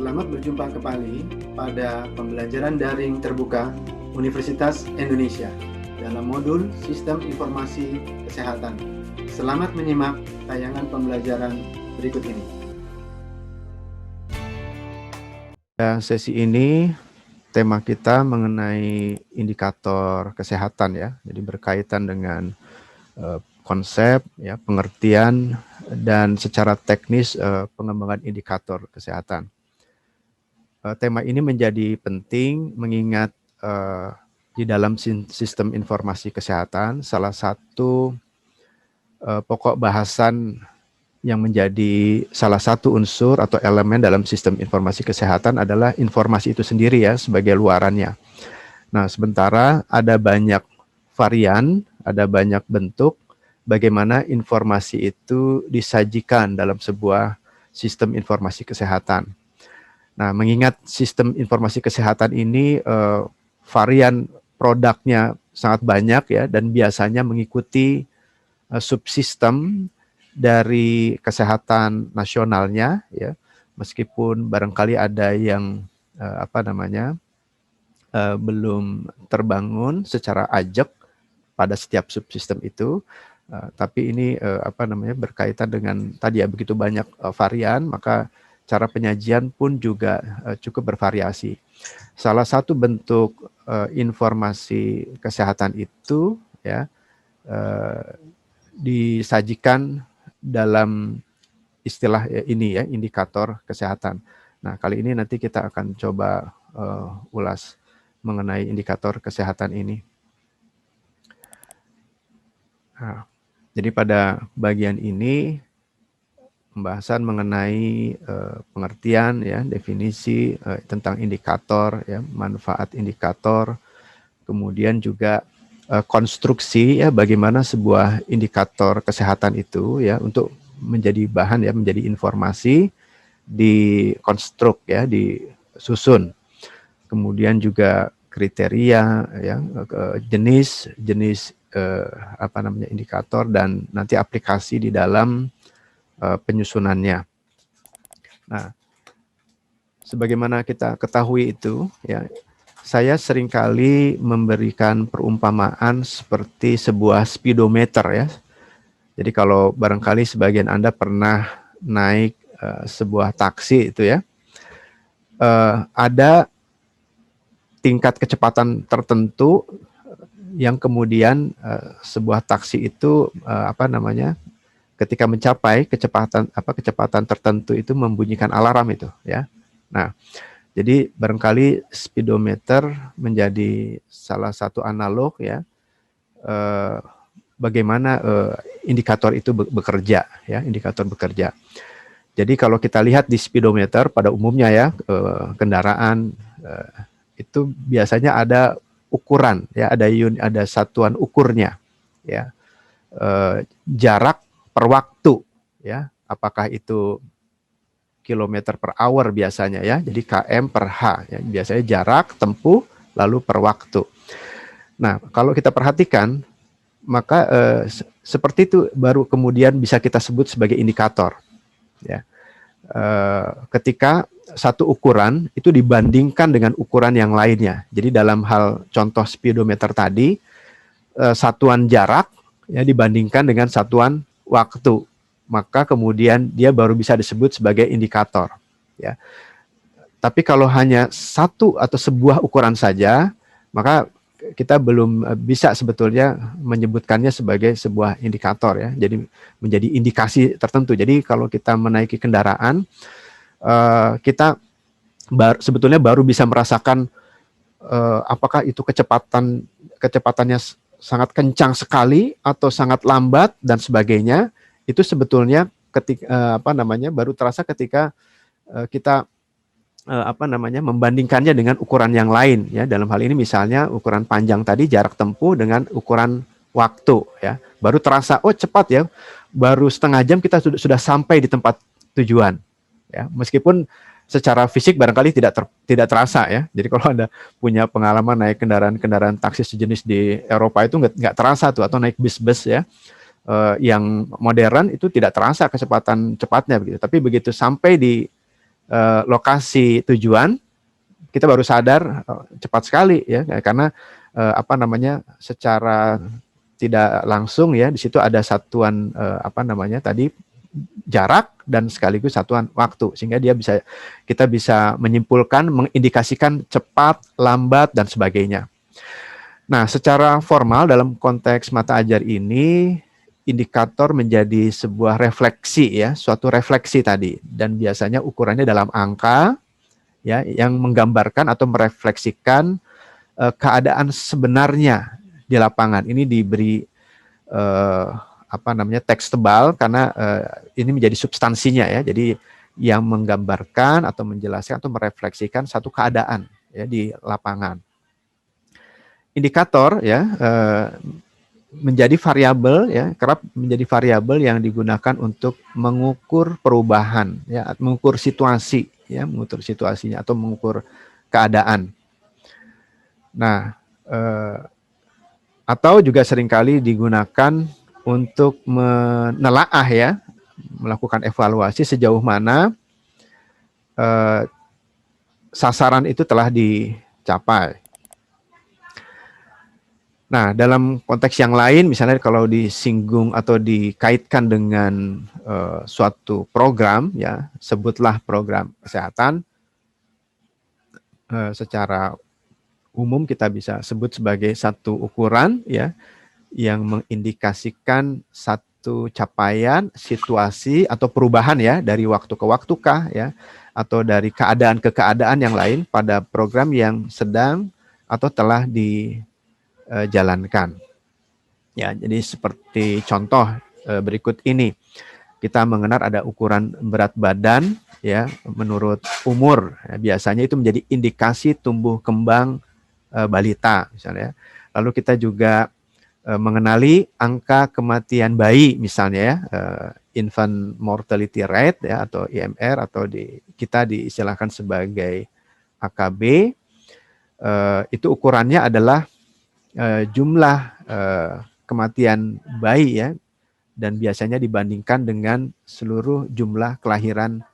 Selamat berjumpa kembali pada pembelajaran daring terbuka Universitas Indonesia dalam modul Sistem Informasi Kesehatan. Selamat menyimak tayangan pembelajaran berikut ini. Sesi ini tema kita mengenai indikator kesehatan ya, jadi berkaitan dengan konsep, ya, pengertian dan secara teknis pengembangan indikator kesehatan. Tema ini menjadi penting mengingat di dalam sistem informasi kesehatan salah satu pokok bahasan yang menjadi salah satu unsur atau elemen dalam sistem informasi kesehatan adalah informasi itu sendiri ya sebagai luarannya. Nah, sementara ada banyak varian, ada banyak bentuk bagaimana informasi itu disajikan dalam sebuah sistem informasi kesehatan. Nah, mengingat sistem informasi kesehatan ini varian produknya sangat banyak ya dan biasanya mengikuti subsistem dari kesehatan nasionalnya ya, meskipun barangkali ada yang belum terbangun secara ajak pada setiap subsistem itu, tapi ini berkaitan dengan tadi ya begitu banyak varian, maka cara penyajian pun juga cukup bervariasi. Salah satu bentuk informasi kesehatan itu ya disajikan dalam istilah ini ya, indikator kesehatan. Nah, kali ini nanti kita akan coba ulas mengenai indikator kesehatan ini. Nah, jadi pada bagian ini pembahasan mengenai pengertian ya, definisi tentang indikator ya, manfaat indikator, kemudian juga konstruksi ya bagaimana sebuah indikator kesehatan itu ya untuk menjadi bahan ya, menjadi informasi dikonstruk ya, disusun. Kemudian juga kriteria ya, jenis indikator dan nanti aplikasi di dalam penyusunannya. Nah, sebagaimana kita ketahui itu ya, saya seringkali memberikan perumpamaan seperti sebuah speedometer ya. Jadi kalau barangkali sebagian Anda pernah naik sebuah taksi itu ya, ada tingkat kecepatan tertentu yang kemudian sebuah taksi itu ketika mencapai kecepatan tertentu itu membunyikan alarm itu ya. Nah, jadi barangkali speedometer menjadi salah satu analog ya bagaimana indikator itu bekerja ya, indikator bekerja. Jadi kalau kita lihat di speedometer pada umumnya ya kendaraan itu biasanya ada ukuran ya, ada satuan ukurnya ya, jarak per waktu ya, apakah itu kilometer per hour biasanya ya, jadi km per h ya, biasanya jarak tempuh lalu per waktu. Nah, kalau kita perhatikan maka seperti itu baru kemudian bisa kita sebut sebagai indikator ya. Ketika satu ukuran itu dibandingkan dengan ukuran yang lainnya. Jadi dalam hal contoh speedometer tadi, satuan jarak ya dibandingkan dengan satuan waktu, maka kemudian dia baru bisa disebut sebagai indikator ya. Tapi kalau hanya satu atau sebuah ukuran saja, maka kita belum bisa sebetulnya menyebutkannya sebagai sebuah indikator ya. Jadi menjadi indikasi tertentu. Jadi kalau kita menaiki kendaraan, kita sebetulnya baru bisa merasakan apakah itu kecepatannya sangat kencang sekali atau sangat lambat dan sebagainya. Itu sebetulnya ketika baru terasa ketika kita membandingkannya dengan ukuran yang lain ya. Dalam hal ini misalnya ukuran panjang tadi, jarak tempuh dengan ukuran waktu ya. Baru terasa oh cepat ya. Baru setengah jam kita sudah sampai di tempat tujuan ya. Meskipun secara fisik barangkali tidak terasa ya. Jadi kalau Anda punya pengalaman naik kendaraan taksi sejenis di Eropa itu nggak terasa tuh, atau naik bis-bis ya. Yang modern itu tidak terasa kecepatan cepatnya begitu. Tapi begitu sampai di lokasi tujuan, kita baru sadar cepat sekali ya, karena apa namanya, secara tidak langsung ya di situ ada satuan apa namanya tadi, jarak dan sekaligus satuan waktu, sehingga kita bisa menyimpulkan, mengindikasikan cepat, lambat dan sebagainya. Nah, secara formal dalam konteks mata ajar ini, indikator menjadi sebuah refleksi ya, suatu refleksi tadi, dan biasanya ukurannya dalam angka ya, yang menggambarkan atau merefleksikan keadaan sebenarnya di lapangan. Ini diberi apa namanya, teks tebal karena ini menjadi substansinya ya. Jadi yang menggambarkan atau menjelaskan atau merefleksikan satu keadaan ya di lapangan. Indikator ya menjadi variabel ya, kerap menjadi variabel yang digunakan untuk mengukur perubahan ya, mengukur situasi ya, mengukur situasinya atau mengukur keadaan. Nah, atau juga seringkali digunakan untuk menelaah ya, melakukan evaluasi sejauh mana sasaran itu telah dicapai. Nah, dalam konteks yang lain, misalnya kalau disinggung atau dikaitkan dengan suatu program, ya, sebutlah program kesehatan, secara umum kita bisa sebut sebagai satu ukuran, ya, yang mengindikasikan satu capaian, situasi atau perubahan ya dari waktu ke waktu kah, ya, atau dari keadaan ke keadaan yang lain pada program yang sedang atau telah dijalankan. Ya, jadi seperti contoh berikut ini, kita mengenal ada ukuran berat badan ya menurut umur. Ya, biasanya itu menjadi indikasi tumbuh kembang balita misalnya. Lalu kita juga mengenali angka kematian bayi misalnya ya, infant mortality rate ya atau IMR, atau kita diistilahkan sebagai AKB. Itu ukurannya adalah jumlah kematian bayi ya, dan biasanya dibandingkan dengan seluruh jumlah kelahiran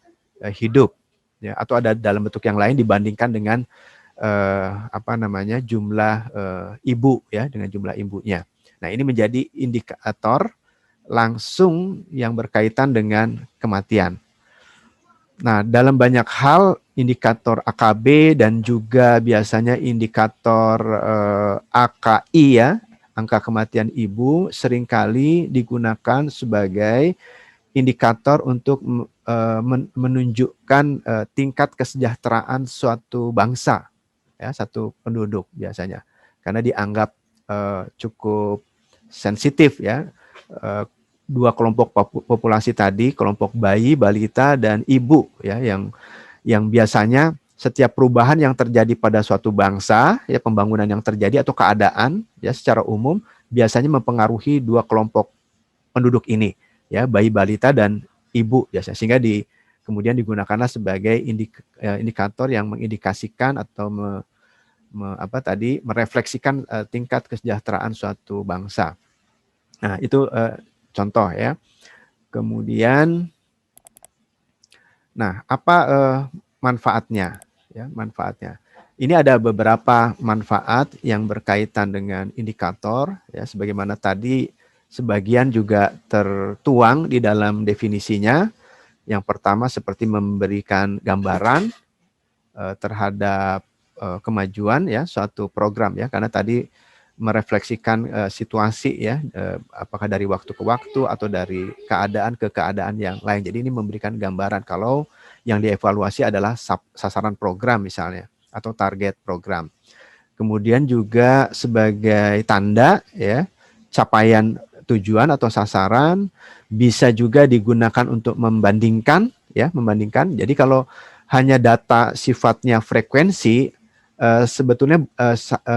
hidup ya, atau ada dalam bentuk yang lain dibandingkan dengan apa namanya, jumlah ibu ya, dengan jumlah ibunya. Nah, ini menjadi indikator langsung yang berkaitan dengan kematian. Nah, dalam banyak hal indikator AKB dan juga biasanya indikator AKI ya, angka kematian ibu, seringkali digunakan sebagai indikator untuk menunjukkan tingkat kesejahteraan suatu bangsa ya, satu penduduk biasanya, karena dianggap cukup sensitif ya, dua kelompok populasi tadi, kelompok bayi, balita dan ibu ya, yang biasanya setiap perubahan yang terjadi pada suatu bangsa ya, pembangunan yang terjadi atau keadaan ya secara umum biasanya mempengaruhi dua kelompok penduduk ini ya, bayi, balita dan ibu biasanya, sehingga kemudian digunakanlah sebagai indikator yang mengindikasikan atau merefleksikan tingkat kesejahteraan suatu bangsa. Nah, itu contoh ya. Kemudian, nah, apa manfaatnya? Ya, manfaatnya. Ini ada beberapa manfaat yang berkaitan dengan indikator ya, sebagaimana tadi sebagian juga tertuang di dalam definisinya. Yang pertama seperti memberikan gambaran terhadap kemajuan ya suatu program ya, karena tadi merefleksikan situasi ya, apakah dari waktu ke waktu atau dari keadaan ke keadaan yang lain. Jadi ini memberikan gambaran kalau yang dievaluasi adalah sasaran program misalnya atau target program. Kemudian juga sebagai tanda ya capaian tujuan atau sasaran, bisa juga digunakan untuk membandingkan ya, membandingkan. Jadi kalau hanya data sifatnya frekuensi, sebetulnya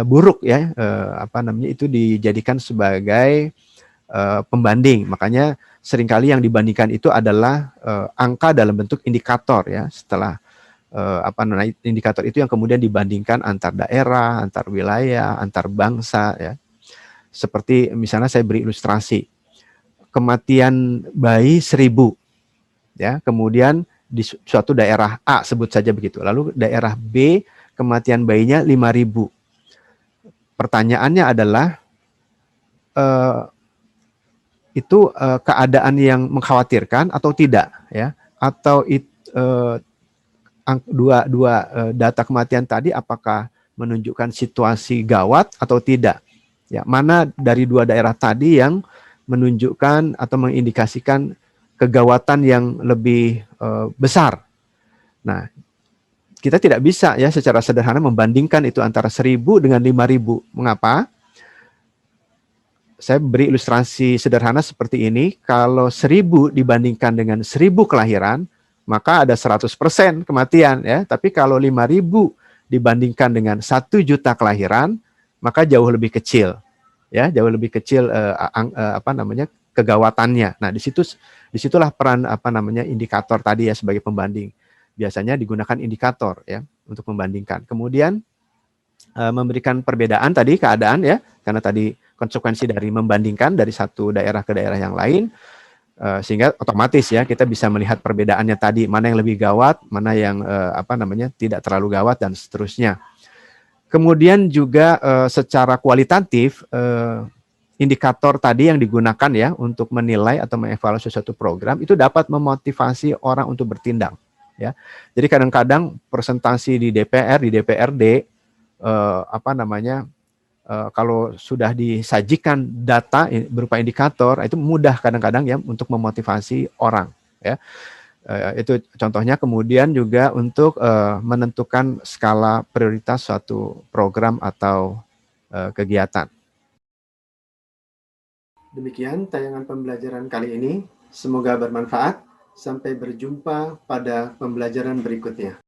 buruk ya, apa namanya, itu dijadikan sebagai pembanding. Makanya seringkali yang dibandingkan itu adalah angka dalam bentuk indikator ya. Setelah apa namanya, indikator itu yang kemudian dibandingkan antar daerah, antar wilayah, antar bangsa ya. Seperti misalnya saya beri ilustrasi, kematian bayi 1000 ya, kemudian di suatu daerah A, sebut saja begitu. Lalu daerah B kematian bayinya 5.000. Pertanyaannya adalah itu keadaan yang mengkhawatirkan atau tidak, ya? Atau dua data kematian tadi apakah menunjukkan situasi gawat atau tidak? Ya, mana dari dua daerah tadi yang menunjukkan atau mengindikasikan kegawatan yang lebih besar? Nah, kita tidak bisa ya secara sederhana membandingkan itu antara 1.000 dengan 5.000. Mengapa? Saya beri ilustrasi sederhana seperti ini. Kalau 1.000 dibandingkan dengan 1.000 kelahiran, maka ada 100% kematian, ya. Tapi kalau 5.000 dibandingkan dengan 1 juta kelahiran, maka jauh lebih kecil, ya, jauh lebih kecil kegawatannya. Nah, disitulah peran indikator tadi ya sebagai pembanding. Biasanya digunakan indikator ya untuk membandingkan. Kemudian memberikan perbedaan tadi keadaan ya, karena tadi konsekuensi dari membandingkan dari satu daerah ke daerah yang lain, sehingga otomatis ya kita bisa melihat perbedaannya tadi, mana yang lebih gawat, mana yang tidak terlalu gawat dan seterusnya. Kemudian juga secara kualitatif indikator tadi yang digunakan ya untuk menilai atau mengevaluasi suatu program itu dapat memotivasi orang untuk bertindak ya. Jadi kadang-kadang presentasi di DPR, di DPRD kalau sudah disajikan data berupa indikator, itu mudah kadang-kadang ya untuk memotivasi orang ya. Itu contohnya. Kemudian juga untuk menentukan skala prioritas suatu program atau kegiatan. Demikian tayangan pembelajaran kali ini. Semoga bermanfaat. Sampai berjumpa pada pembelajaran berikutnya.